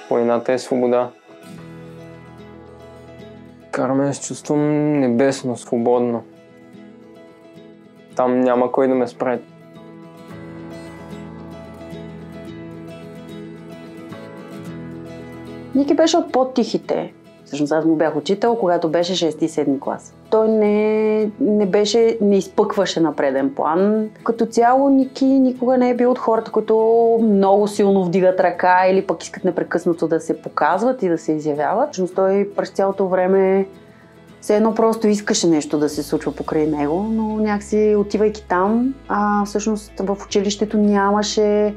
Планината е свобода. Караме да се чувствам небесно, свободно. Там няма кой да ме спре. Ники беше от по-тихите. Всъщност аз му бях учител, когато беше 6-7 клас. Той не изпъкваше на преден план. Като цяло Ники никога не е бил от хората, които много силно вдигат ръка или пък искат непрекъснато да се показват и да се изявяват. Всъщност той през цялото време все едно просто искаше нещо да се случва покрай него, но някакси отивайки там, всъщност в училището нямаше,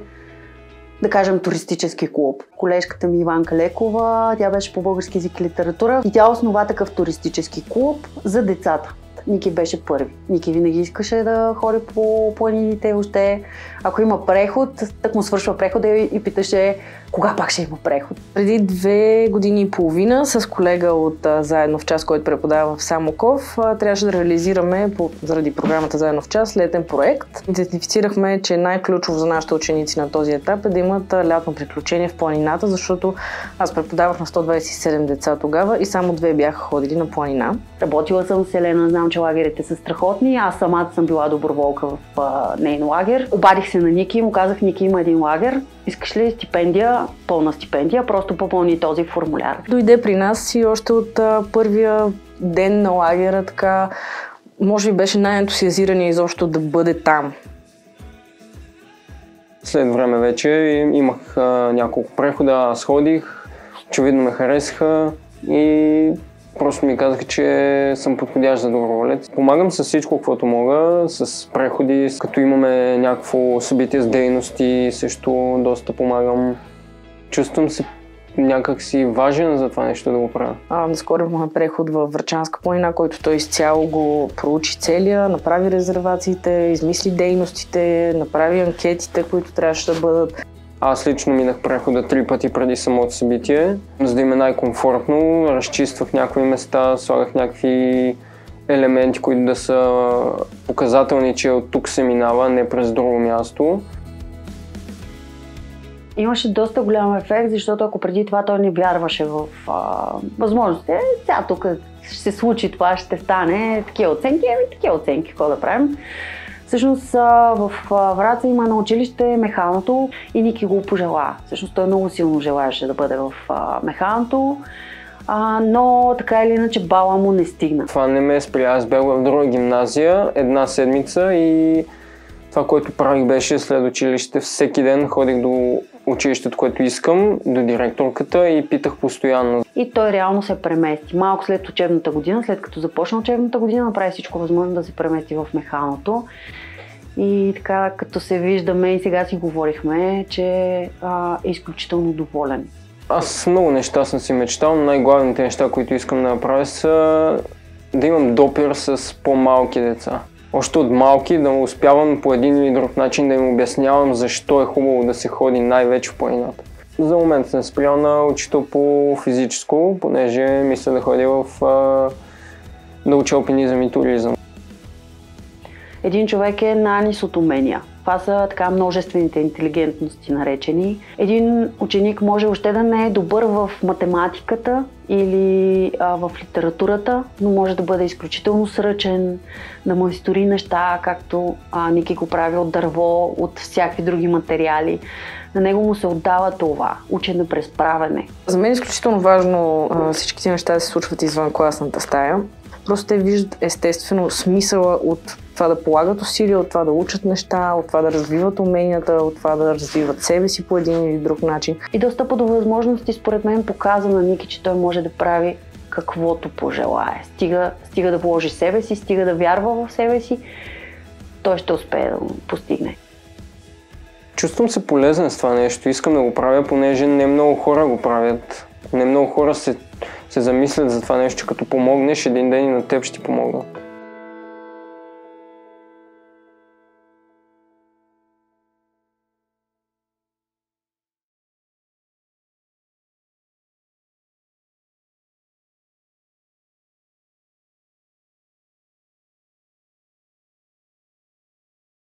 да кажем, туристически клуб. Колежката ми Иванка Лекова, тя беше по български език и литература и тя основа такъв туристически клуб за децата. Ники беше първи. Ники винаги искаше да ходи по планините. Още ако има преход, так му свършва прехода и питаше кога пак ще има преход. Преди 2 години и половина с колега от Заедно в час, който преподава в Самоков, трябваше да реализираме заради програмата Заедно в час летен проект. Идентифицирахме, че най-ключово за нашите ученици на този етап е да имат лятно приключение в планината, защото аз преподавах на 127 деца тогава и само 2 бяха ходили на планина. Работила съм с Елена, знам, че лагерите са страхотни. Аз самата съм била доброволка в нейн лагер. Обадих се на Ники и му казах: Ники, има един лагер. Искаш ли стипендия, пълна стипендия, просто попълни този формуляр. Дойде при нас и още от първия ден на лагера, така, може би беше най-ентусиазиран изобщо да бъде там. След време вече имах няколко прехода, аз ходих, очевидно ме харесаха и просто ми казаха, че съм подходящ за доброволец. Помагам с всичко, каквото мога, с преходи, като имаме някакво събитие с дейности, също доста помагам. Чувствам се някак си важен за това нещо да го правя. Наскоро имахме преход във Врачанска планина, който той изцяло го проучи целия, направи резервациите, измисли дейностите, направи анкетите, които трябваше да бъдат. Аз лично минах прехода 3 пъти преди самото събитие, за да им е най-комфортно. Разчиствах някои места, слагах някакви елементи, които да са показателни, че от тук се минава, не през друго място. Имаше доста голям ефект, защото ако преди това той не вярваше в възможностите, сега тук ще се случи това, ще стане, такива оценки, какво да правим. Всъщност в Враца има на училище механото и Ники го пожела. Всъщност той много силно желаеше да бъде в механото, но така или иначе бала му не стигна. Това не ме спря. Аз бях в друга гимназия 1 седмица и това, което правих, беше след училище. Всеки ден ходих до училището, което искам, до директорката и питах постоянно. И той реално се премести. Малко след учебната година, след като започна учебната година, направи всичко възможно да се премести в механото. И така, като се виждаме и сега си говорихме, че е изключително доволен. Аз много неща съм си мечтал. Най-главните неща, които искам да направя, са да имам допир с по-малки деца. Още от малки да успявам по един или друг начин да им обяснявам защо е хубаво да се ходи най-вече в планината. За момент съм спрял на учител по физическо, понеже мисля да ходя да уча алпинизъм и туризъм. Един човек е на низ от умения. Това са така множествените интелигентности наречени. Един ученик може още да не е добър в математиката или в литературата, но може да бъде изключително сръчен, да майстори неща, както Ники го прави от дърво, от всякакви други материали. На него му се отдава това учене през правене. За мен е изключително важно всички тези неща да се случват извън класната стая. Просто те виждат естествено смисъла от това да полагат усилия, от това да учат неща, от това да развиват уменията, от това да развиват себе си по един или друг начин. И достъпът до възможности, според мен, показва на Ники, че той може да прави каквото пожелае. Стига да вложи себе си, стига да вярва в себе си, той ще успее да го постигне. Чувствам се полезен с това нещо. Искам да го правя, понеже не много хора го правят. Не много хора се замислят за това нещо, че като помогнеш един ден и на теб ще ти помогна.